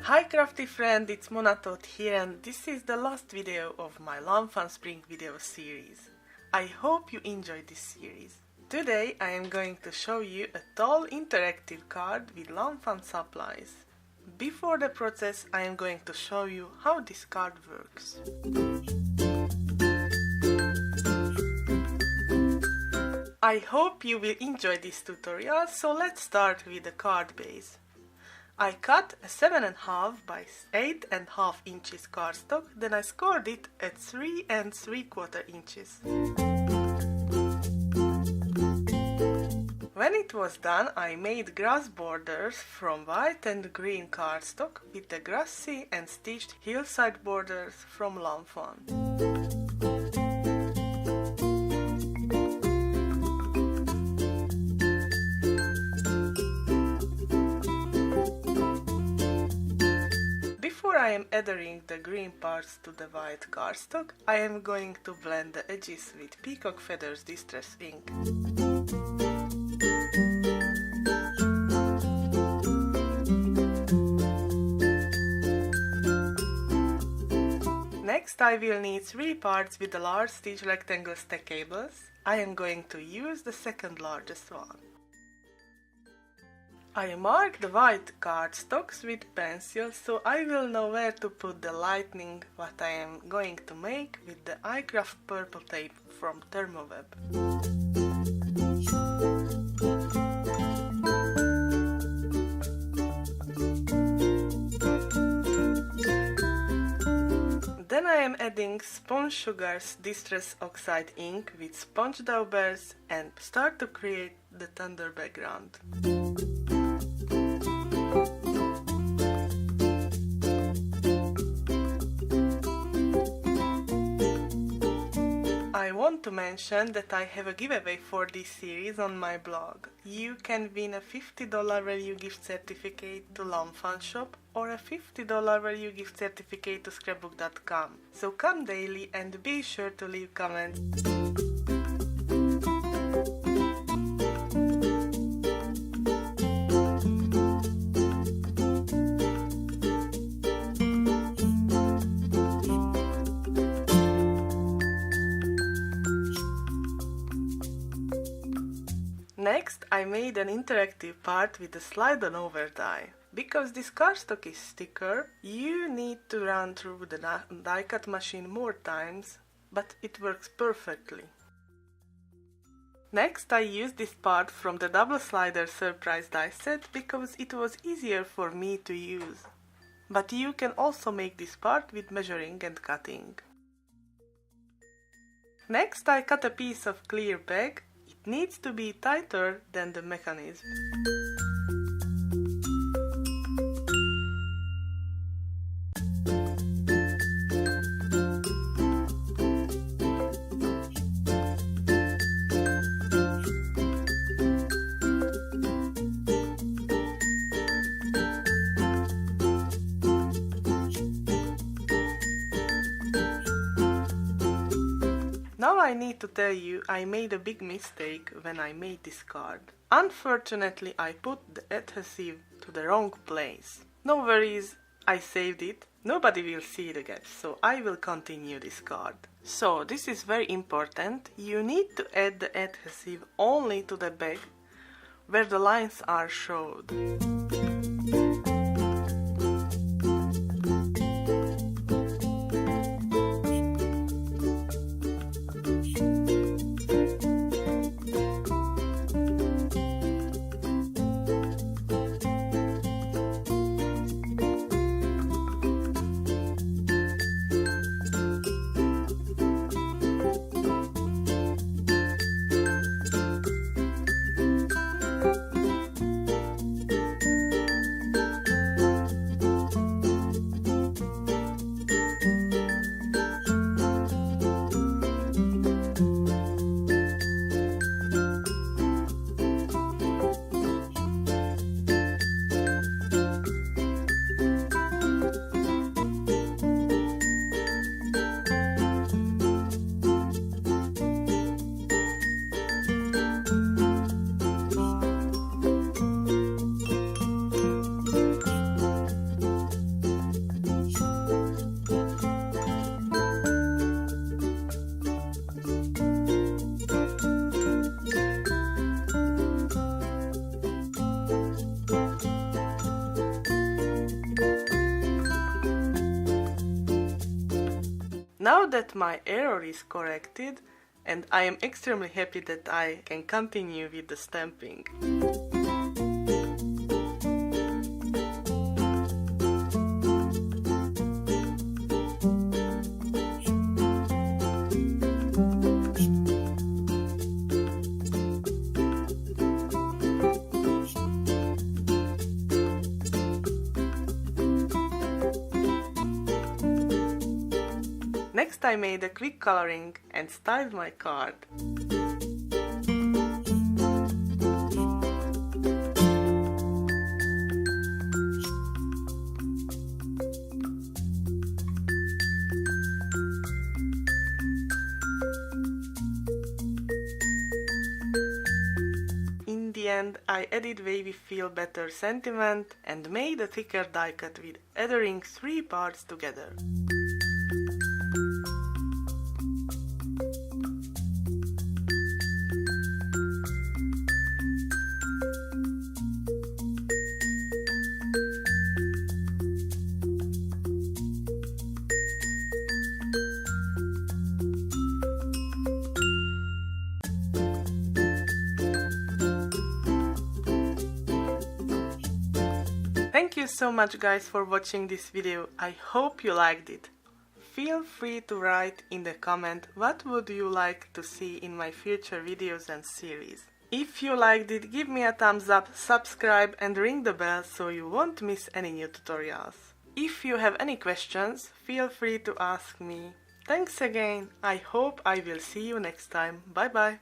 Hi crafty friend, it's Toth here, and this is the last video of my Fun Spring video series. I hope you enjoyed this series. Today I am going to show you a tall interactive card with Fun supplies. Before the process I am going to show you how this card works. I hope you will enjoy this tutorial, so let's start with the card base. I cut a 7.5 by 8.5 inches cardstock, then I scored it at 3 3/4 inches. When it was done, I made grass borders from white and green cardstock with the Grassy and stitched Hillside borders from Fawn. I am adhering the green parts to the white cardstock. I am going to blend the edges with Peacock Feathers Distress ink. Next I will need 3 parts with the large stitch rectangle Stackables. I am going to use the second largest one. I mark the white cardstocks with pencil, so I will know where to put the lightning what I am going to make with the iCraft purple tape from Thermoweb. Then I am adding Sponge Sugar's Distress Oxide ink with sponge daubers and start to create the thunder background. I want to mention that I have a giveaway for this series on my blog. You can win a $50 value gift certificate to Fun Shop or a $50 value gift certificate to scrapbook.com. So come daily and be sure to leave comments. Next, I made an interactive part with the slide on over die. Because this cardstock is thicker, you need to run through the die cut machine more times, but it works perfectly. Next, I used this part from the double slider surprise die set because it was easier for me to use. But you can also make this part with measuring and cutting. Next, I cut a piece of clear bag. It needs to be tighter than the mechanism. Now I need to tell you I made a big mistake when I made this card. Unfortunately, I put the adhesive to the wrong place. No worries, I saved it. Nobody will see the gap, so I will continue this card. So this is very important. You need to add the adhesive only to the bag where the lines are showed. Now that my error is corrected, and I am extremely happy that I can continue with the stamping. Next I made a quick coloring and styled my card. In the end, I added Wavy Feel Better sentiment and made a thicker die cut with adhering 3 parts together. Thank you so much guys for watching this video. I hope you liked it. Feel free to write in the comment what would you like to see in my future videos and series. If you liked it, give me a thumbs up, subscribe and ring the bell so you won't miss any new tutorials. If you have any questions, feel free to ask me. Thanks again. I hope I will see you next time. Bye bye.